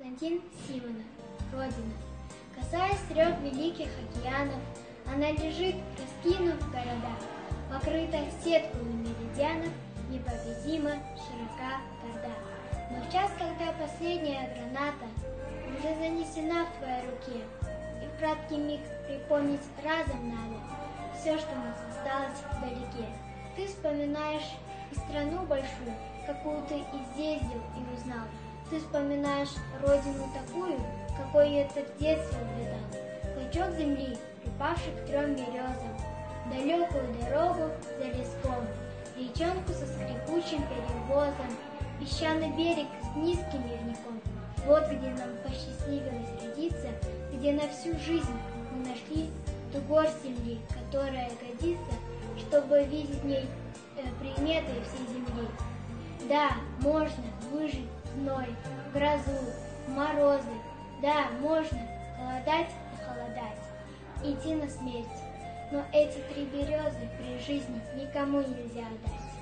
Валентин Симонов. Родина. Касаясь 3 великих океанов, она лежит, раскинув города, покрыта сеткой меридианов, непобедимо, широка, горда. Но в час, когда последняя граната уже занесена в твоей руке, и в краткий миг припомнить разом надо все, что нас осталось вдалеке. Ты вспоминаешь и страну большую, какую ты изъездил и узнал. Ты вспоминаешь родину такую, какой я ты в детстве увидал. Клочок земли, припавший к 3 березам, далекую дорогу за леском, речонку со скрипучим перевозом, песчаный берег с низким явником. Вот где нам посчастливилось родиться, где на всю жизнь мы нашли ту горсть земли, которая годится, чтобы видеть в ней приметы всей земли. Да, можно выжить зной, грозу, морозы. Да, можно голодать и холодать, идти на смерть. Но эти 3 березы при жизни никому нельзя отдать.